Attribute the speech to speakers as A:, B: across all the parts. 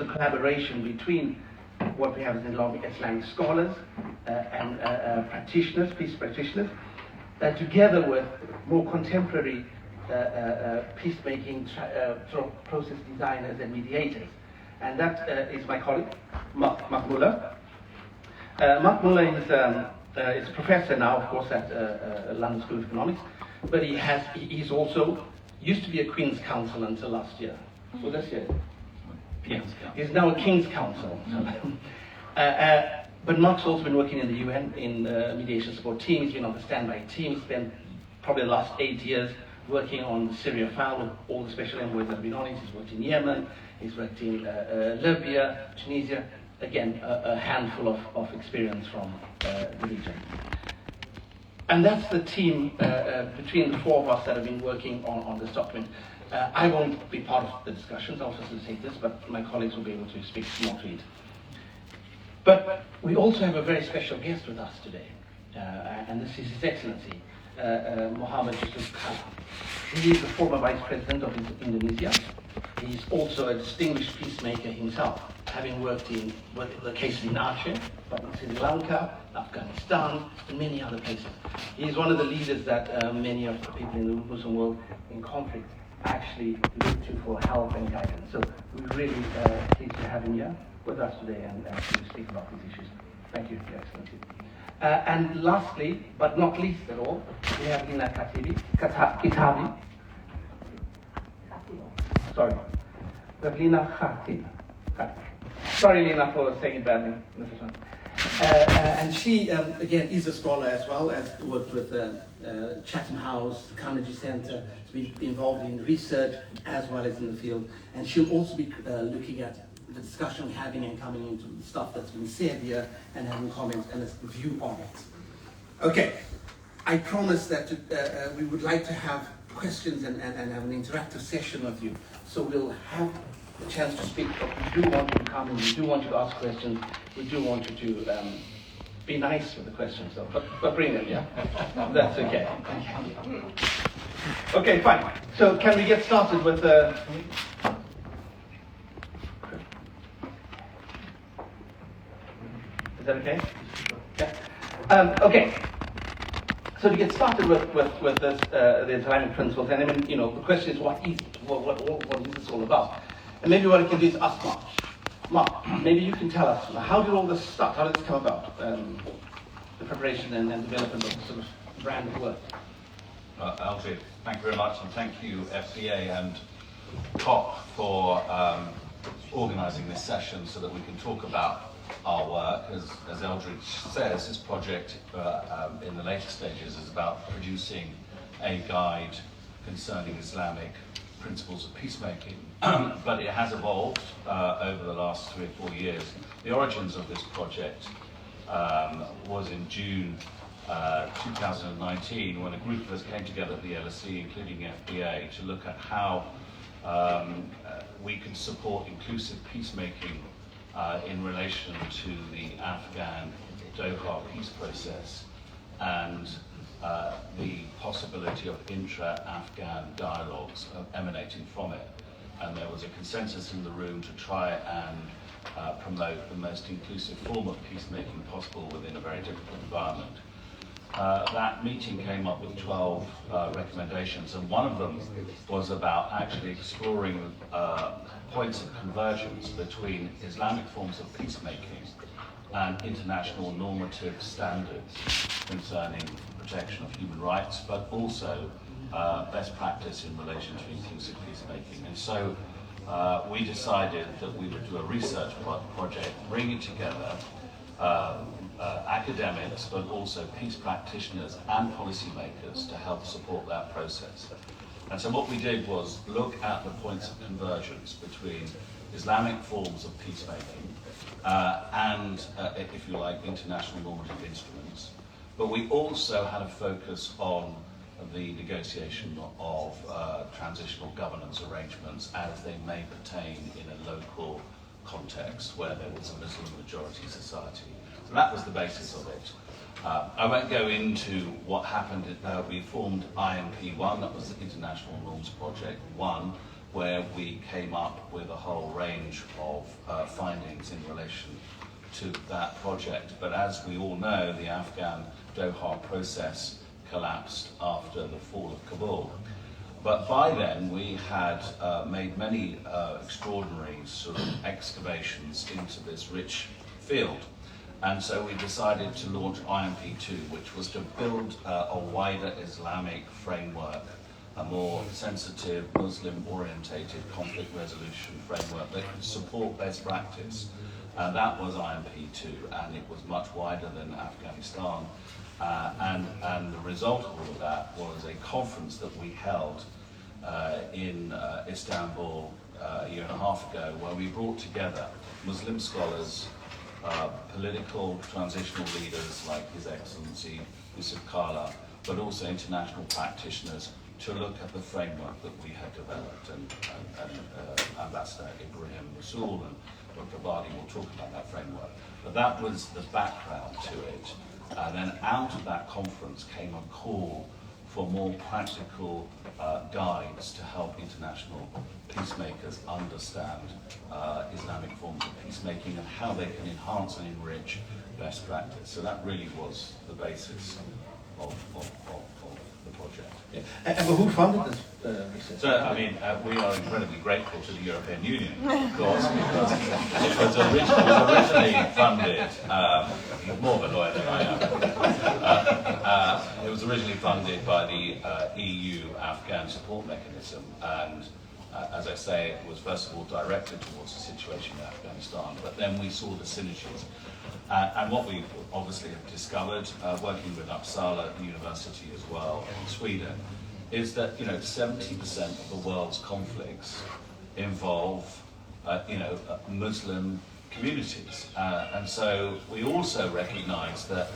A: the collaboration between what we have as Islamic scholars and practitioners, peace practitioners, together with more contemporary peacemaking sort of process designers and mediators. And that is my colleague, Mark Muller. Mark Muller is a professor now, of course, at London School of Economics, but he's also used to be a Queen's Counsel until last year. So this year, he's now a King's Counsel. But Mark's also been working in the UN in mediation support team. He's been on the standby team. He's spent probably the last 8 years working on the Syria file with all the special envoys that have been on it. He's worked in Yemen, he's worked in Libya, Tunisia. Again, a handful of experience from the region. And that's the team between the four of us that have been working on this document. I won't be part of the discussions, I'll facilitate this, but my colleagues will be able to speak more to it. But we also have a very special guest with us today, and this is His Excellency, Mohammed Jusuf Kalla. He is the former Vice President of Indonesia. He's also a distinguished peacemaker himself, having worked in the cases in Aceh, but in Sri Lanka, Afghanistan, and many other places. He is one of the leaders that many of the people in the Muslim world in conflict actually look to for help and guidance. So we're really pleased to have him here with us today and to speak about these issues. Thank you, Your Excellency. And lastly, but not least at all, we have Lina Kitabi. Sorry. We have Lina Khatib. Sorry, Lina, for saying it badly. And she, again, is a scholar as well, as worked with Chatham House, the Carnegie Center, to be involved in research as well as in the field. And she'll also be looking at the discussion we're having and coming into the stuff that's been said here and having comments and a view on it. Okay, I promised that we would like to have questions and have an interactive session with you. So we'll have a chance to speak, but we do want you to come and we do want you to ask questions. We do want you to be nice with the questions, though, but bring them, yeah? That's okay. Okay, fine. So can we get started with Is that okay? Yeah. Okay. So to get started with this, the Islamic principles, and I mean, you know, the question is, what is it? What is this all about? And maybe what I can do is ask Mark. Mark, maybe you can tell us, how did all this start? How did this come about? The preparation and development of this sort of brand of work.
B: Alfred, thank you very much, and thank you, FCA and COP, for organising this session so that we can talk about our work. As Eldridge says, this project in the later stages is about producing a guide concerning Islamic principles of peacemaking, but it has evolved over the last 3 or 4 years. The origins of this project was in June 2019, when a group of us came together at the LSE, including FBA, to look at how we can support inclusive peacemaking in relation to the Afghan Doha peace process and the possibility of intra-Afghan dialogues emanating from it. And there was a consensus in the room to try and promote the most inclusive form of peacemaking possible within a very difficult environment. That meeting came up with 12 recommendations, and one of them was about actually exploring points of convergence between Islamic forms of peacemaking and international normative standards concerning protection of human rights, but also best practice in relation to inclusive peacemaking. And so we decided that we would do a research project bringing together academics, but also peace practitioners and policymakers to help support that process. And so what we did was look at the points of convergence between Islamic forms of peacemaking and, if you like, international normative instruments. But we also had a focus on the negotiation of transitional governance arrangements as they may pertain in a local context where there was a Muslim majority society. So that was the basis of it. I won't go into what happened. We formed IMP1, that was the International Norms Project 1, where we came up with a whole range of findings in relation to that project. But as we all know, the Afghan Doha process collapsed after the fall of Kabul. But by then we had made many extraordinary sort of excavations into this rich field. And so we decided to launch IMP2, which was to build a wider Islamic framework, a more sensitive, Muslim-orientated conflict resolution framework that could support best practice. And that was IMP2, and it was much wider than Afghanistan. And the result of all of that was a conference that we held in Istanbul a year and a half ago, where we brought together Muslim scholars, political transitional leaders like His Excellency Jusuf Kalla, but also international practitioners to look at the framework that we had developed, and Ambassador Ibrahim Rasool and Dr. Badi will talk about that framework. But that was the background to it. And then out of that conference came a call for more practical guides to help international peacemakers understand Islamic forms of peacemaking and how they can enhance and enrich best practice. So that really was the basis of the project.
A: Yeah. And who funded this research?
B: So, I mean, we are incredibly grateful to the European Union, of course, because it was originally funded, he's more of a lawyer than I am. It was originally funded by the EU Afghan support mechanism, and as I say, it was first of all directed towards the situation in Afghanistan, but then we saw the synergies. And what we obviously have discovered, working with Uppsala University as well in Sweden, is that 70% of the world's conflicts involve Muslim communities, and so we also recognise that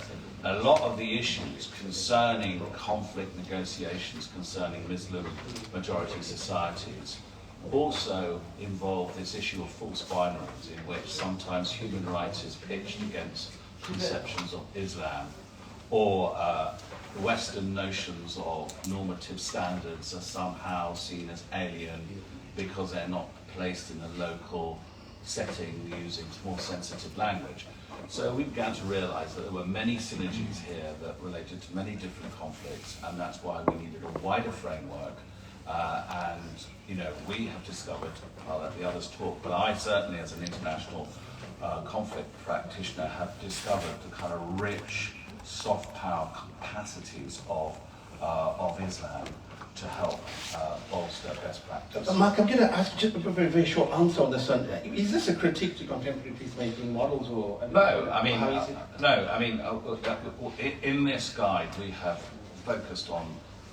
B: a lot of the issues concerning conflict negotiations concerning Muslim majority societies also involve this issue of false binaries, in which sometimes human rights is pitched against conceptions of Islam, or Western notions of normative standards are somehow seen as alien because they're not placed in a local setting using more sensitive language. So we began to realise that there were many synergies here that related to many different conflicts, and that's why we needed a wider framework. We have discovered, I'll let the others talk, but I certainly, as an international conflict practitioner, have discovered the kind of rich, soft power capacities of Islam to help bolster best practice.
A: Mark, I'm going to ask just a very, very short answer on this one. Is this a critique to contemporary peacemaking models, or
B: no? I mean,
A: how is it?
B: In this guide we have focused on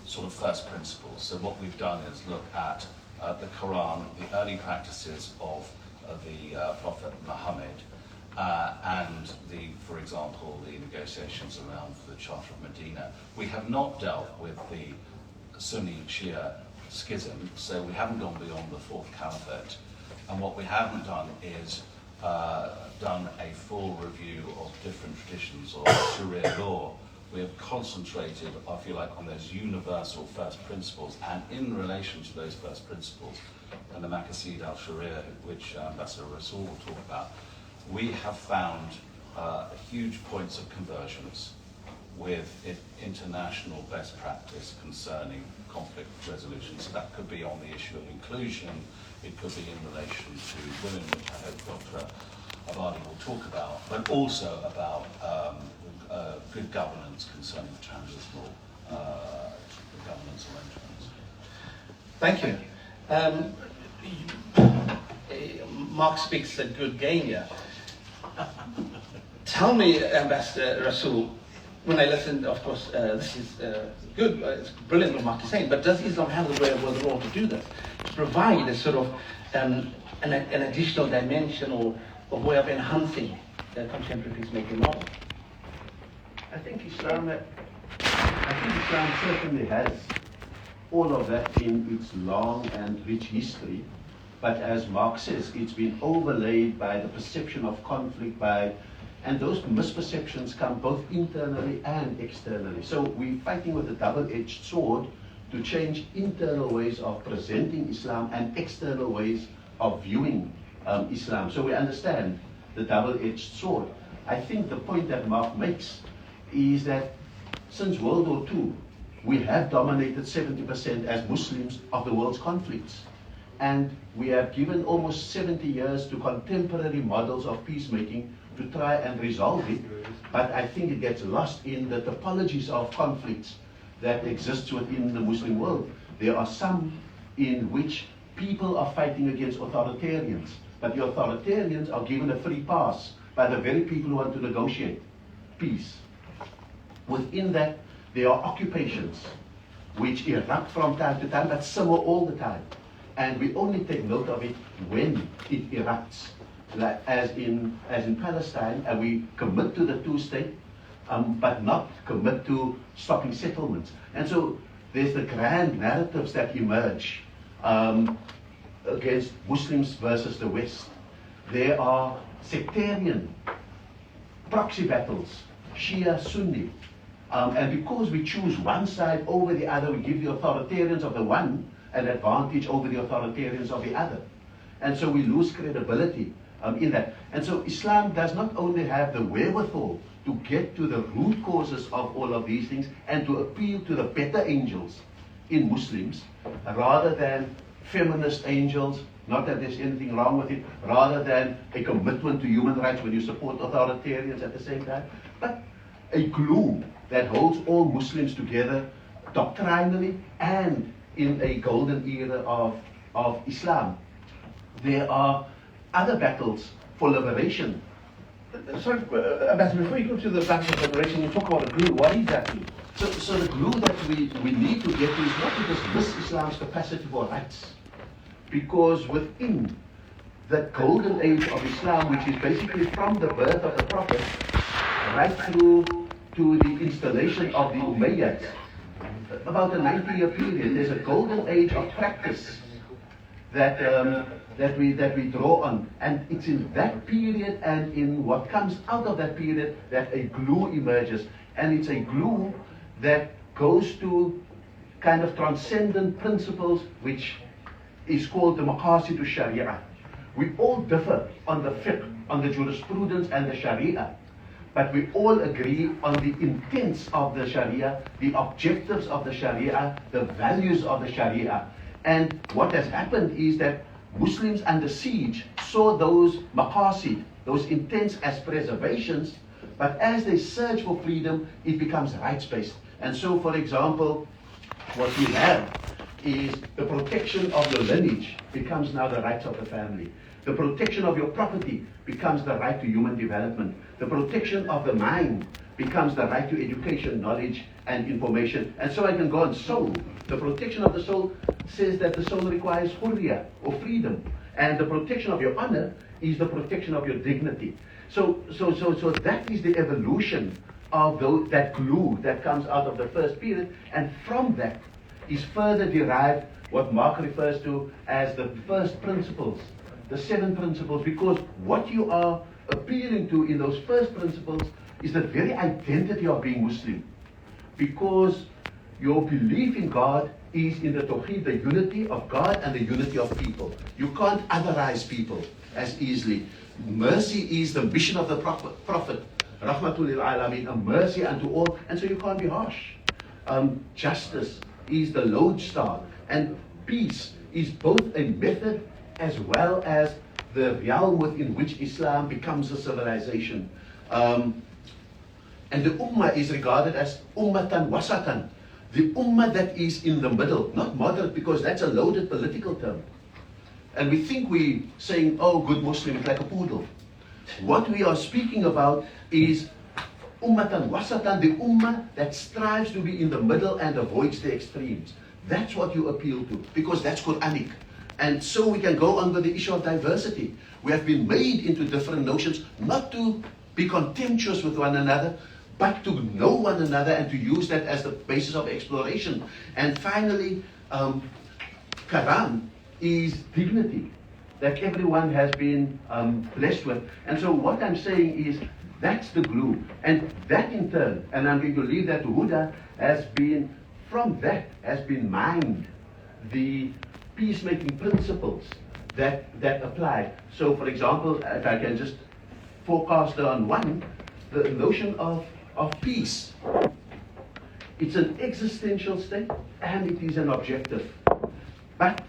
B: sort of first principles. So what we've done is look at the Quran, the early practices of the Prophet Muhammad, and for example, the negotiations around the Charter of Medina. We have not dealt with the Sunni Shia schism, so we haven't gone beyond the Fourth Caliphate. And what we haven't done is done a full review of different traditions of Sharia law. We have concentrated, I feel like, on those universal first principles, and in relation to those first principles, and the Maqasid al-Sharia, which Ambassador Rasool will talk about, we have found huge points of convergence with international best practice concerning conflict resolution. So that could be on the issue of inclusion, it could be in relation to women, which I hope Dr. Abadi will talk about, but also about good governance concerning transitional governance arrangements.
A: Thank you. Mark speaks a good game here. Tell me, Ambassador Rasool, when I listened, of course, this is good, it's brilliant what Mark is saying, but does Islam have the wherewithal to do this? To provide a sort of an additional dimension or way of enhancing the contemporary peacemaking model?
C: I think Islam certainly has all of that in its long and rich history, but as Mark says, it's been overlaid by the perception of conflict, and those misperceptions come both internally and externally. So we're fighting with a double-edged sword to change internal ways of presenting Islam and external ways of viewing Islam. So we understand the double-edged sword. I think the point that Mark makes is that since World War II, we have dominated 70% as Muslims of the world's conflicts. And we have given almost 70 years to contemporary models of peacemaking to try and resolve it. But I think it gets lost in the topologies of conflicts that exists within the Muslim world. There are some in which people are fighting against authoritarians, but the authoritarians are given a free pass by the very people who want to negotiate peace. Within that, there are occupations which erupt from time to time, but simmer all the time. And we only take note of it when it erupts, like as in Palestine, and we commit to the two-state, but not commit to stopping settlements. And so there's the grand narratives that emerge against Muslims versus the West. There are sectarian proxy battles, Shia, Sunni. And because we choose one side over the other, we give the authoritarians of the one an advantage over the authoritarians of the other. And so we lose credibility in that. And so Islam does not only have the wherewithal to get to the root causes of all of these things and to appeal to the better angels in Muslims, rather than feminist angels, not that there's anything wrong with it, rather than a commitment to human rights when you support authoritarians at the same time, but a glue that holds all Muslims together doctrinally and in a golden era of Islam. There are other battles for liberation.
A: Sorry, Ambassador, before you go to the battle of liberation, you talk about a glue. What is that glue?
C: So the glue that we need to get to is not to dismiss Islam's capacity for rights, because within that golden age of Islam, which is basically from the birth of the Prophet right through to the installation of the Umayyads, about a 90-year period, there's a golden age of practice that we draw on. And it's in that period and in what comes out of that period that a glue emerges. And it's a glue that goes to kind of transcendent principles, which is called the maqasid sharia. We all differ on the fiqh, on the jurisprudence and the sharia. But we all agree on the intents of the Sharia, the objectives of the Sharia, the values of the Sharia. And what has happened is that Muslims under siege saw those maqasid, those intents, as preservations, but as they search for freedom, it becomes rights-based. And so, for example, what we have is the protection of your lineage becomes now the rights of the family. The protection of your property becomes the right to human development. The protection of the mind becomes the right to education, knowledge, and information. And so I can go on. Soul. The protection of the soul says that the soul requires hurriya, or freedom. And the protection of your honor is the protection of your dignity. So that is the evolution of that glue that comes out of the first period. And from that is further derived what Mark refers to as the first principles, the 7 principles, because what you are appealing to in those first principles is the very identity of being Muslim. Because your belief in God is in the Tawheed, the unity of God and the unity of people. You can't otherize people as easily. Mercy is the mission of the Prophet, Rahmatul lil Alameen, a mercy unto all, and so you can't be harsh. Justice is the lodestar, and peace is both a method as well as the realm within which Islam becomes a civilization. And the Ummah is regarded as Ummatan Wasatan, the Ummah that is in the middle, not moderate, because that's a loaded political term. And we think we're saying, oh, good Muslim is like a poodle. What we are speaking about is Ummatan Wasatan, the Ummah that strives to be in the middle and avoids the extremes. That's what you appeal to, because that's Quranic. And so we can go on with the issue of diversity. We have been made into different notions, not to be contemptuous with one another, but to know one another and to use that as the basis of exploration. And finally, Karam is dignity that everyone has been blessed with. And so what I'm saying is that's the glue. And that in turn, and I'm going to leave that to Huda, has been from that has been mined the peacemaking principles that apply. So, for example, if I can just forecast on one, the notion of peace. It's an existential state and it is an objective. But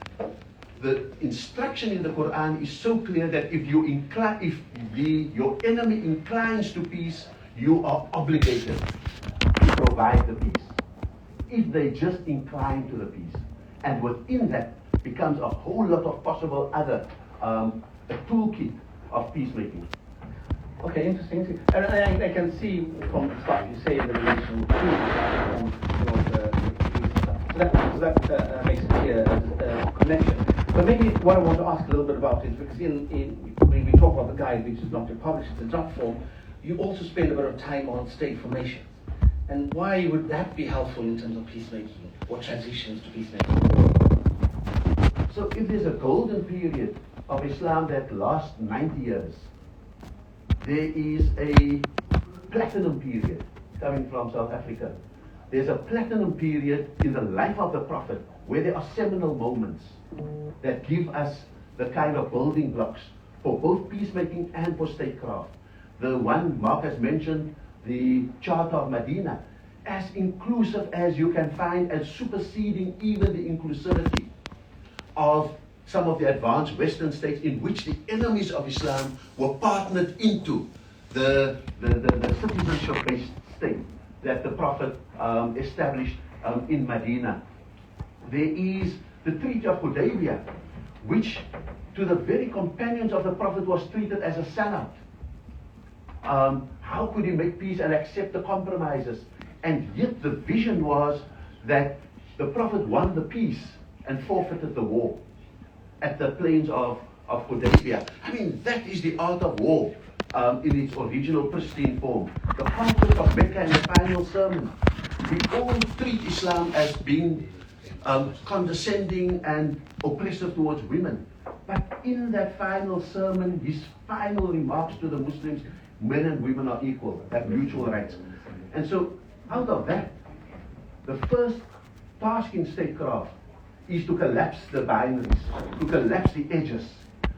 C: the instruction in the Quran is so clear that if your enemy inclines to peace, you are obligated to provide the peace. If they just incline to the peace. And within that becomes a whole lot of possible other, a toolkit of peacemaking.
A: Okay, interesting. And I can see from the start you say the relation with so that makes it clear as a connection. But maybe what I want to ask a little bit about is because when we talk about the guide, which is not yet published, it's in draft form, you also spend a bit of time on state formation. And why would that be helpful in terms of peacemaking or transitions to peacemaking?
C: So if there's a golden period of Islam that lasts 90 years, there is a platinum period coming from South Africa. There's a platinum period in the life of the Prophet where there are seminal moments that give us the kind of building blocks for both peacemaking and for statecraft. The one Mark has mentioned, the Charter of Medina, as inclusive as you can find and superseding even the inclusivity of some of the advanced Western states in which the enemies of Islam were partnered into the citizenship-based state that the Prophet established in Medina. There is the Treaty of Hudaybiyah, which to the very companions of the Prophet was treated as a sanad. How could he make peace and accept the compromises? And yet the vision was that the Prophet won the peace and forfeited the war at the plains of Hudaybiyah. I mean, that is the art of war in its original pristine form. The conquest of Mecca and the final sermon. We all treat Islam as being condescending and oppressive towards women. But in that final sermon, his final remarks to the Muslims, men and women are equal, have mutual rights. And so, out of that, the first task in statecraft is to collapse the binaries, to collapse the edges.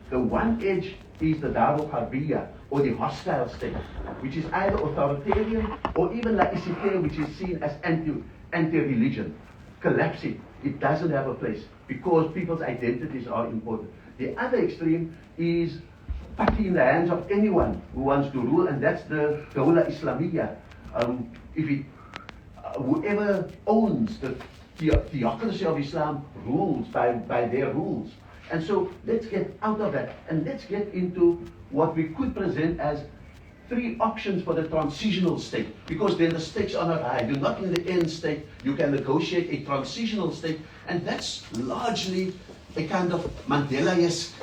C: The one edge is the Darul Harbiyah, or the hostile state, which is either authoritarian or even laicite, which is seen as anti-religion. Collapse it. It doesn't have a place because people's identities are important. The other extreme is putty in the hands of anyone who wants to rule, and that's the Dawla Islamiyya. Whoever owns the theocracy of Islam rules by their rules. And so let's get out of that and let's get into what we could present as three options for the transitional state, because then the stakes are not high. You're not in the end state. You can negotiate a transitional state, and that's largely a kind of Mandela-esque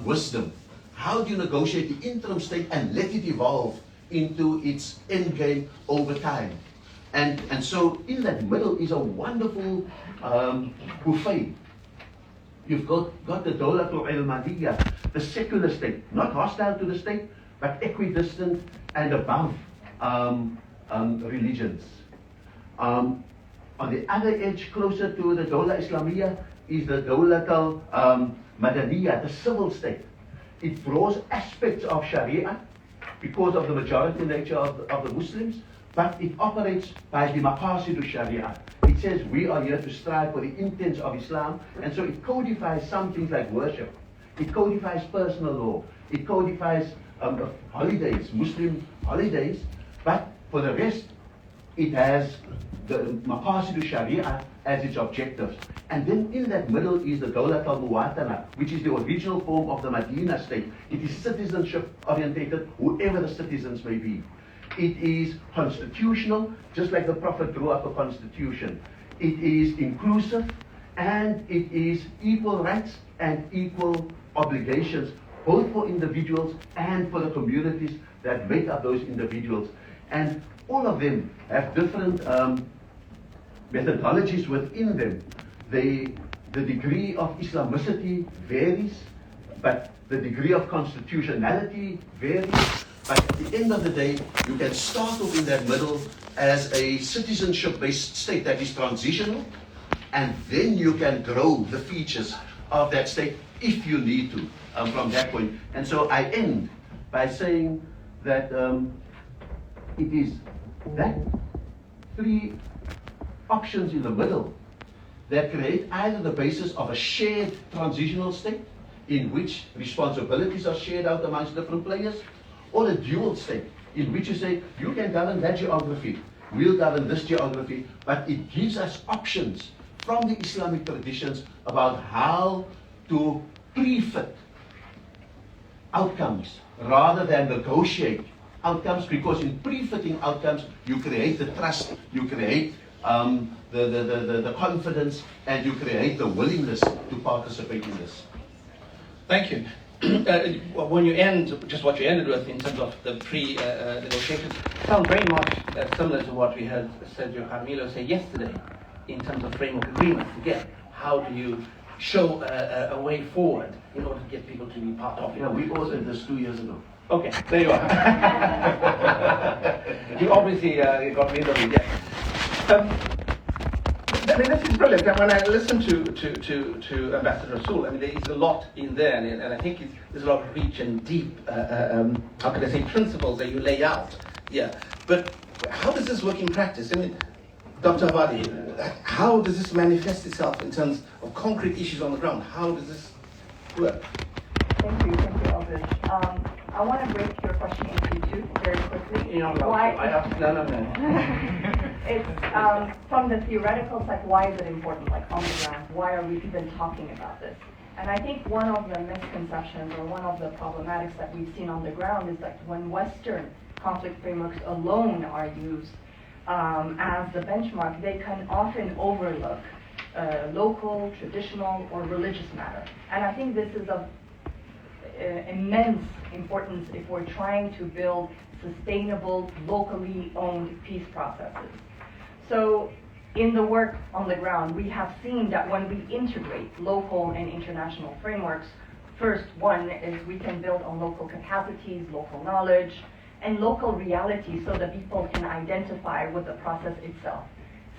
C: wisdom. How do you negotiate the interim state and let it evolve into its end game over time? And so in that middle is a wonderful buffet. You've got the Dawlatul Ilmaniyya, the secular state, not hostile to the state, but equidistant and above religions. On the other edge, closer to the Dawla Islamiyya, is the Dawlatul Madaniyya, the civil state. It draws aspects of Sharia because of the majority nature of the Muslims, but it operates by the maqasidu Sharia. It says we are here to strive for the intents of Islam, and so it codifies some things like worship. It codifies personal law. It codifies holidays, Muslim holidays, but for the rest, it has the maqasidu Sharia as its objectives. And then in that middle is the Dawlat al-Muwatana, which is the original form of the Medina state. It is citizenship orientated, whoever the citizens may be. It is constitutional, just like the Prophet drew up a constitution. It is inclusive, and it is equal rights and equal obligations, both for individuals and for the communities that make up those individuals. And all of them have different methodologies within them. The degree of Islamicity varies. but the degree of constitutionality varies. But at the end of the day, you can start off in that middle as a citizenship-based state that is transitional, and then you can grow the features of that state if you need to from that point. And so I end by saying that it is that three options in the middle that create either the basis of a shared transitional state in which responsibilities are shared out amongst different players, or a dual state in which you say, you can govern that geography, we'll govern this geography, but it gives us options from the Islamic traditions about how to pre-fit outcomes rather than negotiate outcomes, because in pre-fitting outcomes, you create the trust, you create the confidence, and you create the willingness to participate in this.
A: Thank you. When you end, just what you ended with in terms of the pre-negotiations, sounds very much similar to what we heard Sergio Carmelo say yesterday in terms of framework agreements. Again, how do you show a way forward in order to get people to be part of it?
C: Yeah, we also did this 2 years ago.
A: Okay, there you are. You obviously got rid of it, yes. I mean, this is brilliant. When I listen to Ambassador Rasool, I mean, there is a lot in there, and I think there's a lot of rich and deep, how can I say, principles that you lay out. Yeah, but how does this work in practice? I mean, Dr. Abadi, how does this manifest itself in terms of concrete issues on the ground? How does this work?
D: Thank you, Aldrich. I want to break your question into two very quickly.
A: No.
D: It's from the theoretical side, why is it important, like on the ground? Why are we even talking about this? And I think one of the misconceptions or one of the problematics that we've seen on the ground is that when Western conflict frameworks alone are used as the benchmark, they can often overlook local, traditional, or religious matter. And I think this is of immense importance if we're trying to build sustainable, locally owned peace processes. So in the work on the ground, we have seen that when we integrate local and international frameworks, first, one is we can build on local capacities, local knowledge, and local reality so that people can identify with the process itself.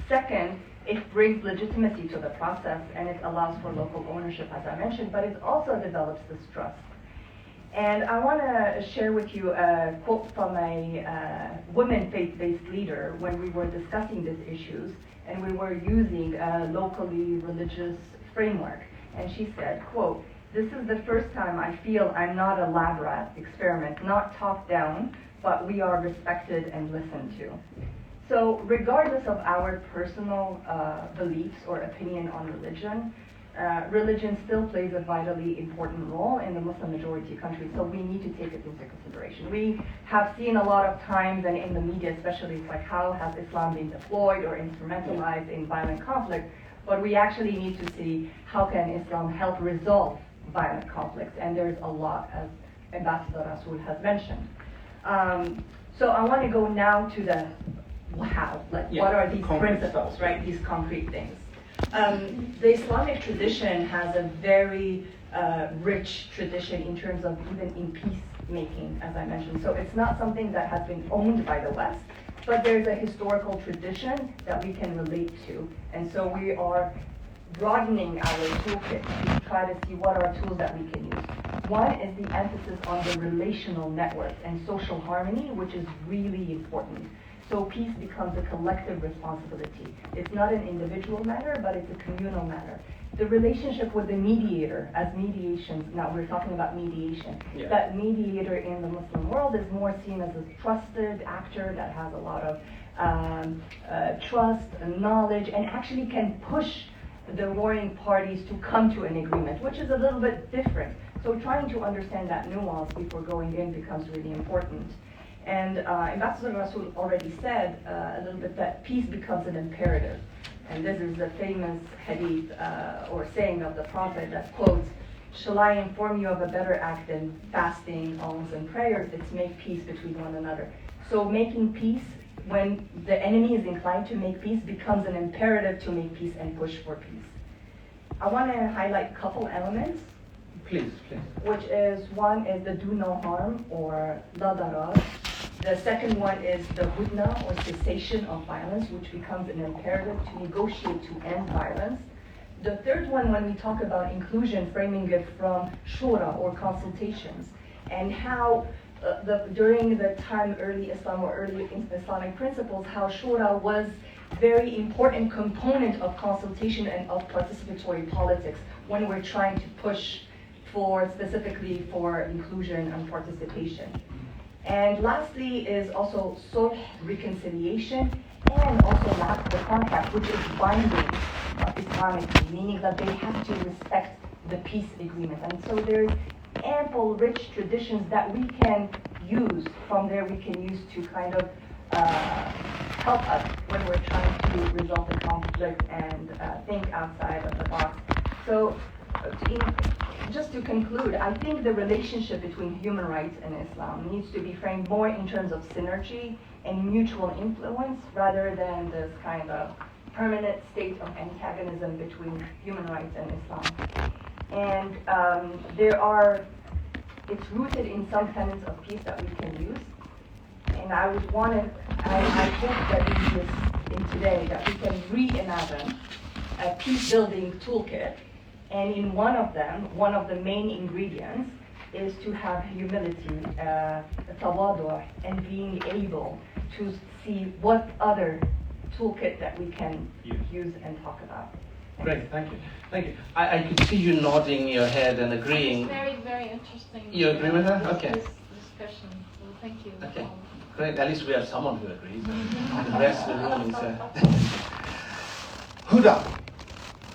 D: Second, it brings legitimacy to the process and it allows for local ownership, as I mentioned, but it also develops this trust. And I want to share with you a quote from a women faith-based leader when we were discussing these issues and we were using a locally religious framework. And she said, quote, "This is the first time I feel I'm not a lab rat experiment, not talked down, but we are respected and listened to." So regardless of our personal beliefs or opinion on religion, religion still plays a vitally important role in the Muslim majority countries, so we need to take it into consideration. We have seen a lot of times, and in the media especially, it's like how has Islam been deployed or instrumentalized in violent conflict, but we actually need to see how can Islam help resolve violent conflicts, and there's a lot, as Ambassador Rasool has mentioned. So I want to go now to the how, like what are these principles, right, these concrete things. The Islamic tradition has a very rich tradition in terms of even in peacemaking, as I mentioned. So it's not something that has been owned by the West, but there's a historical tradition that we can relate to. And so we are broadening our toolkit to try to see what are tools that we can use. One is the emphasis on the relational network and social harmony, which is really important. So peace becomes a collective responsibility. It's not an individual matter, but it's a communal matter. The relationship with the mediator, as mediation, now we're talking about mediation, that mediator in the Muslim world is more seen as a trusted actor that has a lot of trust and knowledge and actually can push the warring parties to come to an agreement, which is a little bit different. So trying to understand that nuance before going in becomes really important. And Ambassador Rasool already said a little bit that peace becomes an imperative. And this is the famous hadith or saying of the Prophet that quotes, "Shall I inform you of a better act than fasting, alms, and prayers? It's make peace between one another." So making peace, when the enemy is inclined to make peace, becomes an imperative to make peace and push for peace. I want to highlight a couple elements.
A: Please.
D: Which is, one is the do no harm, or la darar. The second one is the hudna, or cessation of violence, which becomes an imperative to negotiate to end violence. The third one, when we talk about inclusion, framing it from shura, or consultations, and how during the time early Islam or early Islamic principles, how shura was very important component of consultation and of participatory politics when we're trying to push specifically for inclusion and participation. And lastly is also sulh, reconciliation, and also the contract, which is binding Islamically, meaning that they have to respect the peace agreement. And so there's ample, rich traditions that we can use from there. We can use to kind of help us when we're trying to resolve the conflict and think outside of the box. So, just to conclude, I think the relationship between human rights and Islam needs to be framed more in terms of synergy and mutual influence rather than this kind of permanent state of antagonism between human rights and Islam. And it's rooted in some tenets of peace that we can use. And I hope that in today that we can reimagine a peace-building toolkit. And in one of the main ingredients is to have humility, tawadu, and being able to see what other toolkit that we can use and talk about.
A: Great, thank you. I could see you nodding your head and agreeing.
E: It's very, very interesting.
A: You agree with her? Okay.
E: This discussion. Well, thank you.
A: Okay, great. At least we have someone who agrees. The rest of the room is Huda.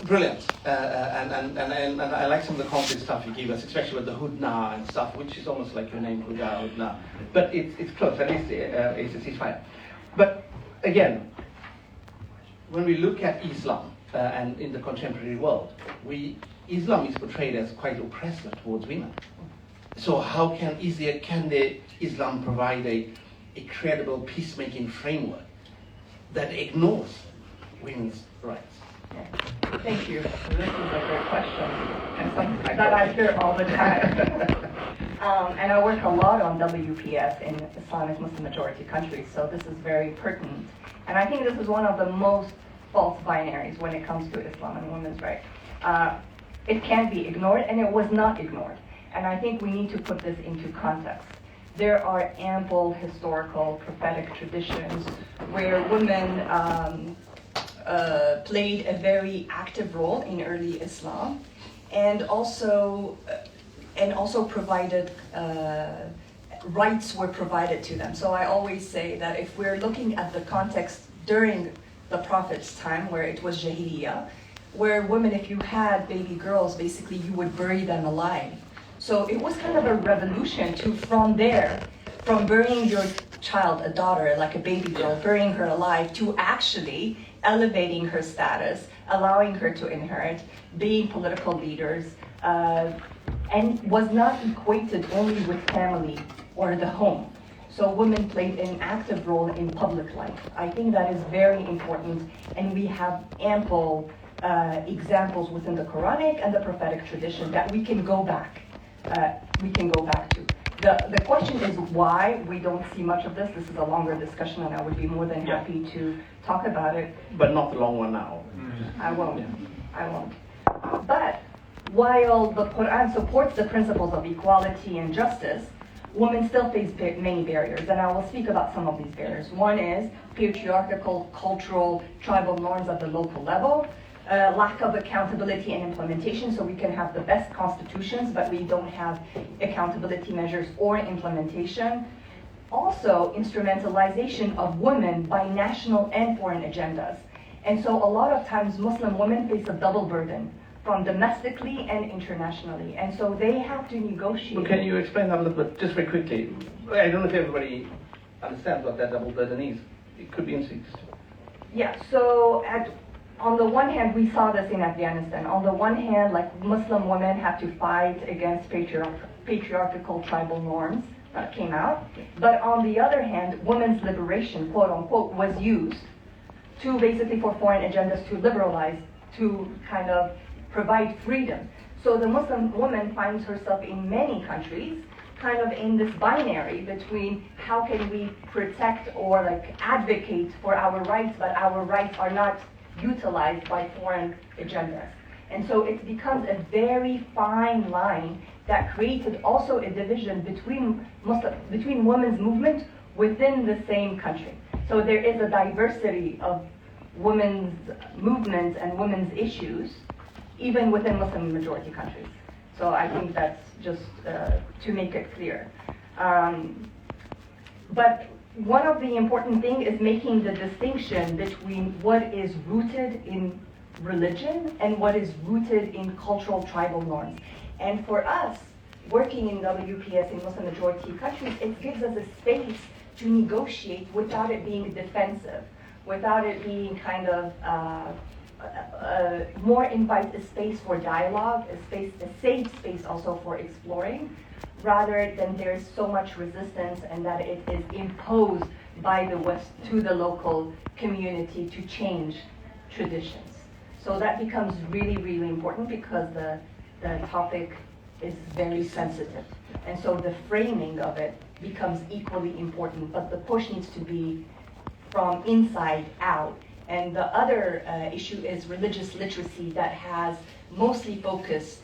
A: Brilliant. And I like some of the concrete stuff you gave us, especially with the hudna and stuff, which is almost like your name, hudna. But it's close, at least it's a ceasefire. But again, when we look at Islam and in the contemporary world, Islam is portrayed as quite oppressive towards women. So how can Islam provide a credible peacemaking framework that ignores women's rights?
D: Thank you. This is a great question, and something that I hear all the time. And I work a lot on WPS in Islamic Muslim majority countries, so this is very pertinent. And I think this is one of the most false binaries when it comes to Islam and women's rights. It can be ignored, and it was not ignored. And I think we need to put this into context. There are ample historical prophetic traditions where women played a very active role in early Islam, and also provided rights were provided to them. So I always say that if we're looking at the context during the Prophet's time, where it was Jahiliyyah, where women, if you had baby girls, basically you would bury them alive. So it was kind of a revolution from burying your child, a daughter, like a baby girl, burying her alive, to actually elevating her status, allowing her to inherit, being political leaders, and was not equated only with family or the home. So women played an active role in public life. I think that is very important, and we have ample examples within the Quranic and the prophetic tradition that we can go back to. The question is why we don't see much of this. This is a longer discussion, and I would be more than happy to talk about it.
A: But not the long one now.
D: I won't. But while the Quran supports the principles of equality and justice, women still face many barriers, and I will speak about some of these barriers. One is patriarchal, cultural, tribal norms at the local level, lack of accountability and implementation, so we can have the best constitutions, but we don't have accountability measures or implementation. Also, instrumentalization of women by national and foreign agendas. And so a lot of times Muslim women face a double burden, from domestically and internationally. And so they have to negotiate.
A: Well, can you explain that a little bit, just very quickly? I don't know if everybody understands what that double burden is. It could be interesting.
D: Yeah, so on the one hand, we saw this in Afghanistan. On the one hand, like Muslim women have to fight against patriarchal tribal norms that came out. But on the other hand, women's liberation, quote unquote, was used to basically for foreign agendas to liberalize, to kind of provide freedom. So the Muslim woman finds herself in many countries kind of in this binary between how can we protect or like advocate for our rights, but our rights are not utilized by foreign agendas. And so it becomes a very fine line that created also a division between women's movement within the same country. So there is a diversity of women's movements and women's issues, even within Muslim majority countries. So I think that's just to make it clear. But one of the important things is making the distinction between what is rooted in religion and what is rooted in cultural tribal norms. And for us, working in WPS in Muslim majority countries, it gives us a space to negotiate without it being defensive, without it being kind of more invite a space for dialogue, a safe space also for exploring, rather than there's so much resistance and that it is imposed by the West to the local community to change traditions. So that becomes really, really important because the topic is very sensitive. And so the framing of it becomes equally important, but the push needs to be from inside out. And the other issue is religious literacy that has mostly focused,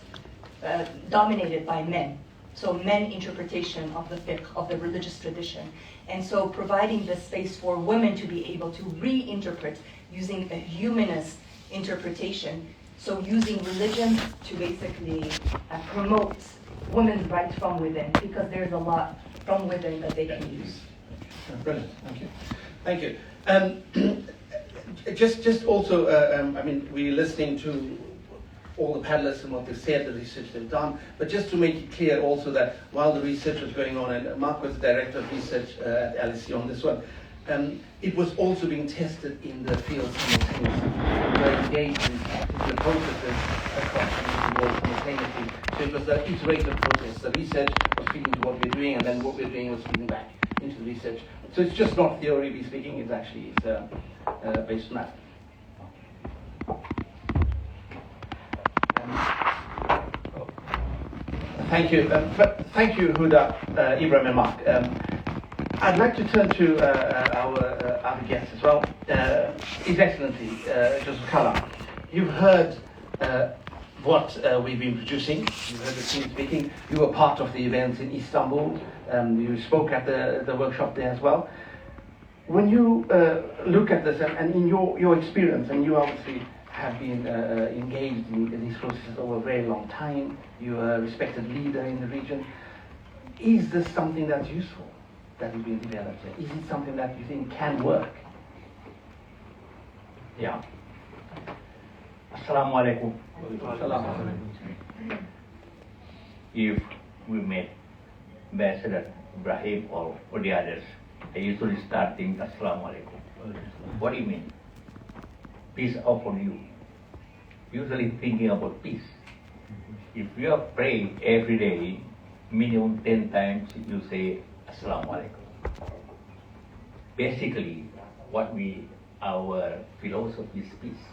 D: dominated by men. So men interpretation of the fiqh, of the religious tradition. And so providing the space for women to be able to reinterpret using a humanist interpretation. So using religion to basically promote women's rights from within, because there's a lot from within that they can use.
A: Brilliant, thank you. Thank you. Just also, I mean, we're listening to all the panelists and what they've said, the research they've done, but just to make it clear also that while the research was going on, and Mark was the director of research at LSE on this one, it was also being tested in the field simultaneously. We were engaged in particular processes across the world simultaneously. So it was an iterative process. The research was feeding to what we're doing, and then what we're doing was feeding back into the research. So it's just not theory we're speaking, it's actually based on that. Thank you. Thank you, Huda, Ibrahim, and Mark. I'd like to turn to our other guests as well. His Excellency, Jusuf Kalla. You've heard what we've been producing. You've heard the team speaking. You were part of the events in Istanbul. You spoke at the workshop there as well. When you look at this, and in your experience, and you obviously have been engaged in these processes over a very long time, you're a respected leader in the region, is this something that's useful, that is being developed here? Is it something that you think can work?
F: Yeah. Assalamu alaikum. If we met Ambassador Ibrahim or the others, I usually start thinking Assalamu alaikum. What do you mean? Peace upon you. Usually thinking about peace. If you are praying every day, minimum 10 times you say Assalamu alaikum. Basically, our philosophy is peace.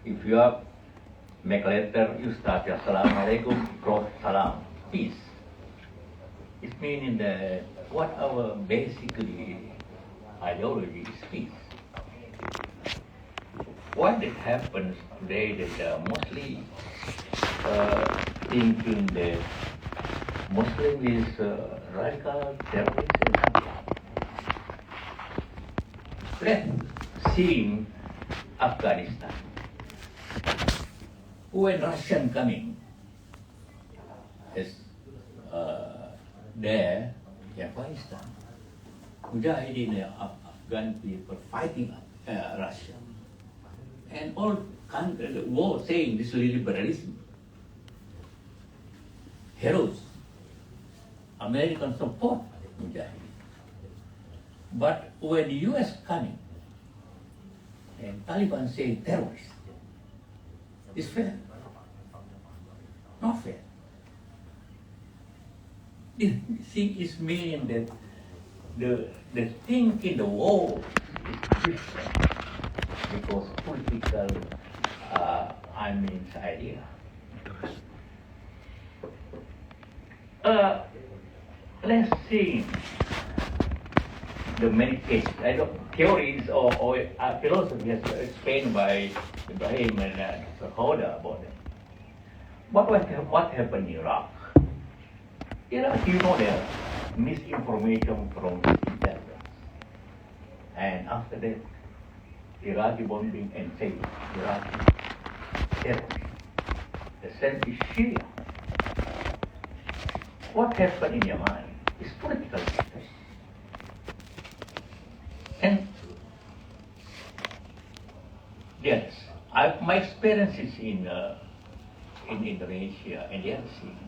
F: If you are make a letter, you start Assalamu alaikum, cross salam, peace. It means that what our basically ideology is peace. What happens today that mostly thinking that Muslim is radical terrorism. Let's see Afghanistan. When Russian coming is there in Afghanistan, Mujahideen Afghan people fighting Russia. And all countries were saying this is liberalism. Heroes. American support Mujahideen. But when the US coming and Taliban say terrorists, it's fair. Not fair. The thing is meaning that the thing in the world is different because political idea. Let's see the many cases. I don't, theories or philosophy has explained by Ibrahim and Hoda about it. But what happened in Iraq? Iraq, you know, there misinformation from intelligence. And after that, Iraqi bombing and saying Iraqi terrorists. The same is Syria. What happened in Yemen is political matters. And yes, my experiences in Indonesia and the other scene,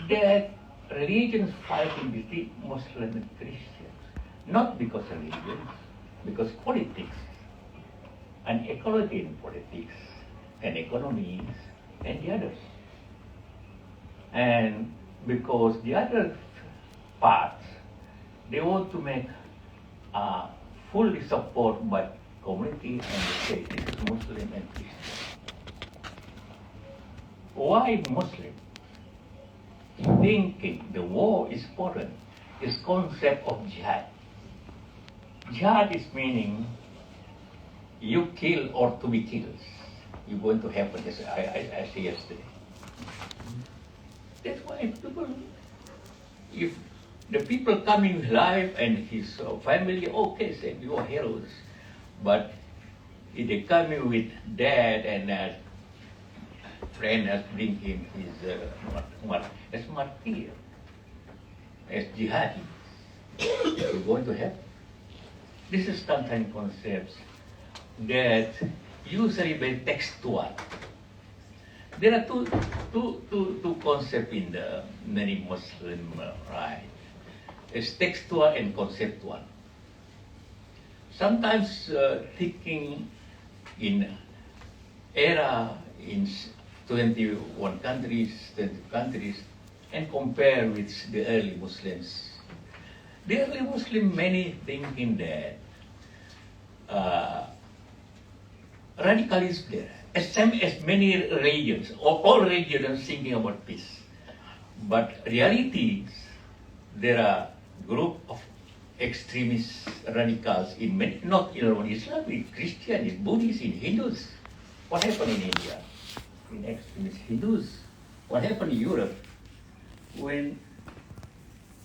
F: that religions fighting between Muslim and Christians, not because of religions, because politics and ecology in politics and economies and the others. And because the other parts, they want to make fully support by community and they say this is Muslim and Christian. Why Muslim? Thinking the war is foreign is concept of jihad. Jihad is meaning you kill or to be killed. You're going to happen, as I said yesterday. That's why people, if the people come in life and his family, okay, say you are heroes. But if they come in with dad and friend as bring him his as martyr, as jihadi, you're going to have. This is sometimes concepts that usually very textual. There are two concepts in the many Muslim right. It's textual and conceptual. Sometimes thinking in era in 21 countries, 20 countries, and compare with the early Muslims. The early Muslim many thinking that radicalism there, as same as many religions, or all religions thinking about peace. But reality is there are group of extremist radicals in many, not in only Islam, in Christian, in Buddhist, in Hindus. What happened in India? In extremist Hindus. What happened in Europe? When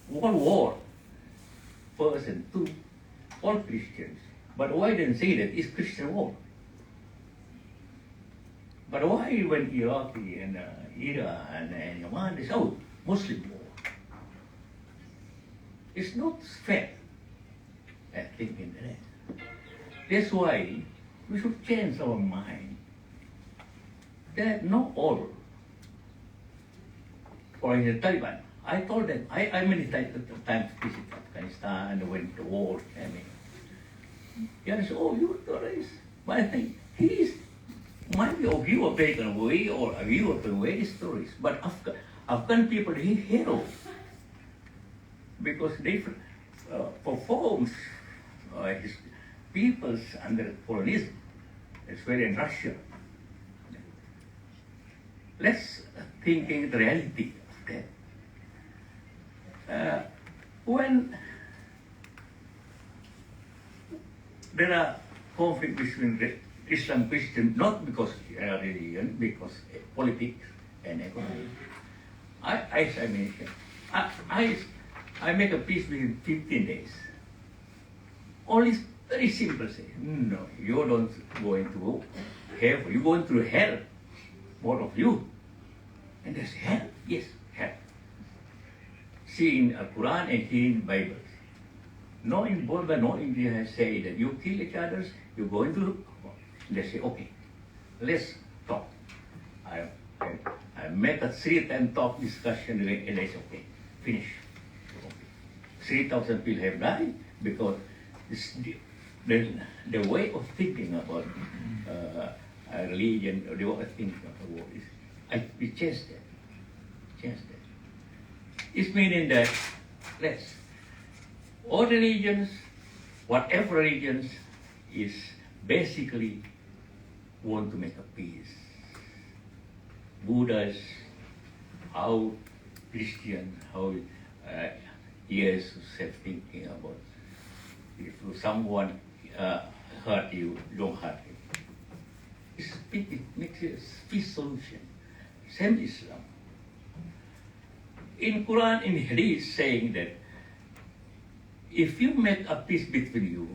F: World War, first and two, all Christians. But why didn't say that it's Christian war? But why when Iraqi and Iran and Yemen is out, Muslim war? It's not fair, I think, in that. That's why we should change our mind. That not all, or in the Taliban, I told them, I many times visit Afghanistan and went to war. I mean, they say, oh, you're terrorist. But I think he is, might be of you are taken away or you are taken away is terrorist. But Afghan people, he hero. Because they performs his peoples under colonialism, especially in Russia. Let's thinking the reality of that. When there are conflict between Islam and Christian, not because religion, because politics and economy. As I mentioned, I make a peace within 15 days. Only very simple say, no, you don't going to hell, you're going through hell, both of you. And they say, hell? Yes, hell. See in Quran and see in Bible. No in Burma, no in India say that you kill each other, you're going to, they say, okay, let's talk. I make a 3-time talk discussion and they say, okay, finish. 3,000 people have died because the way of thinking about religion, or the way of thinking about war is, we changed that. It's meaning that, all religions, whatever religions, is basically want to make a peace. Buddhas, how Christian, how yes, self thinking about if someone hurt you, don't hurt him. It makes a peace solution. Same Islam. In Quran, in Hadith, saying that if you make a peace between you,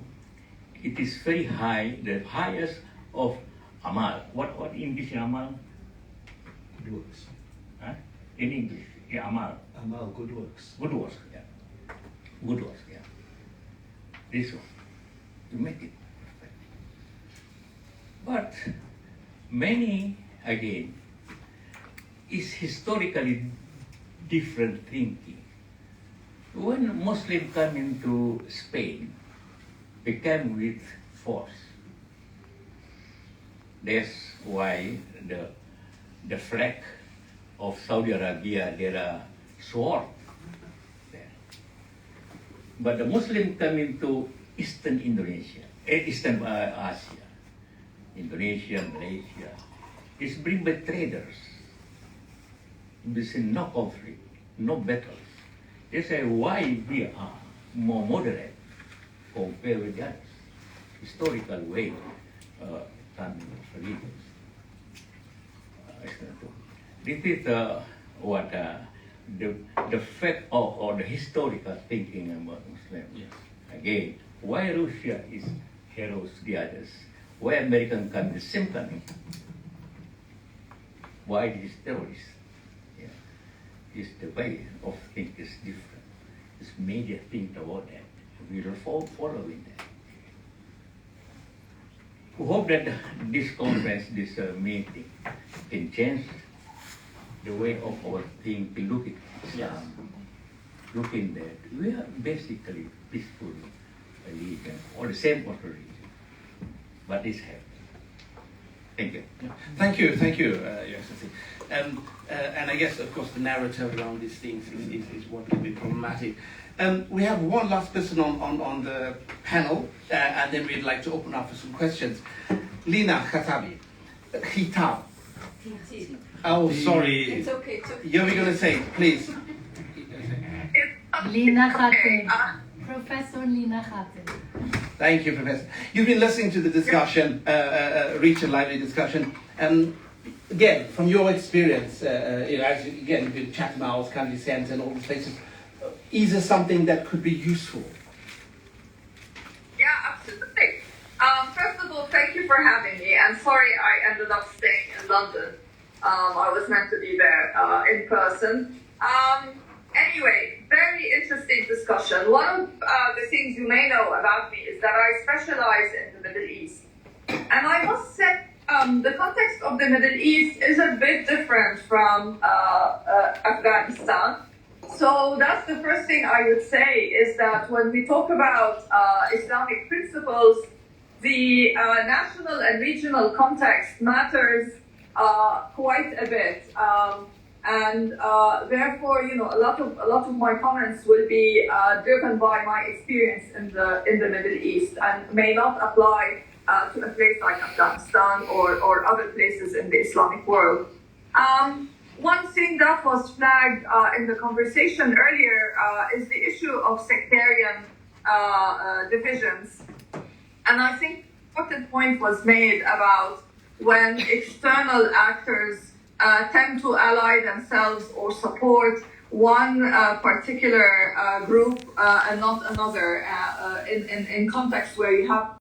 F: it is very high, the highest of amal. What English in amal?
G: Good works.
F: Huh? In English, yeah, amal.
G: Amal, good works.
F: Good works, yeah. Good works, yeah. This one, you make it perfect. But many, again, is historically different thinking. When Muslim come into Spain, they came with force. That's why the flag of Saudi Arabia, there are sword there. But the Muslim come into Eastern Indonesia, Eastern Asia, Indonesia, Malaysia, is bring by traders. This is no conflict, no battles. They say why we are more moderate compared with the others. Historical way than religions. This is what the fact or the historical thinking about Muslims.
A: Yes.
F: Again, why Russia is heroes the others? Why American come the same country? Why these terrorists? Yeah. Is the way of thinking is different. It's media think about that. We will following that. We hope that this conference, this meeting, can change the way of our thinking, look at Islam, looking that we are basically peaceful religion, or the same of religion, but it's happening. Thank you.
A: Thank you, Your Excellency. And I guess, of course, the narrative around these things is what can be problematic. We have one last person on the panel, and then we'd like to open up for some questions. Lina Khatabi, Khitab. Oh, sorry.
E: It's okay.
A: You're going to say, please.
H: Lina Khatib. Professor Lina Khatib.
A: Thank you, Professor. You've been listening to the discussion, rich and lively discussion. Again, from your experience, as you've been Chatham House, County Centre, and all these places, is there something that could be useful?
I: Yeah, absolutely. First of all, thank you for having me. I'm sorry I ended up staying in London. I was meant to be there in person. Anyway, very interesting discussion. One of the things you may know about me is that I specialize in the Middle East. And I must say, the context of the Middle East is a bit different from Afghanistan. So that's the first thing I would say, is that when we talk about Islamic principles, the national and regional context matters quite a bit. And therefore, a lot of my comments will be driven by my experience in the Middle East and may not apply to a place like Afghanistan or other places in the Islamic world. One thing that was flagged in the conversation earlier is the issue of sectarian divisions. And I think an important point was made about when external actors tend to ally themselves or support one particular group and not another in contexts where you have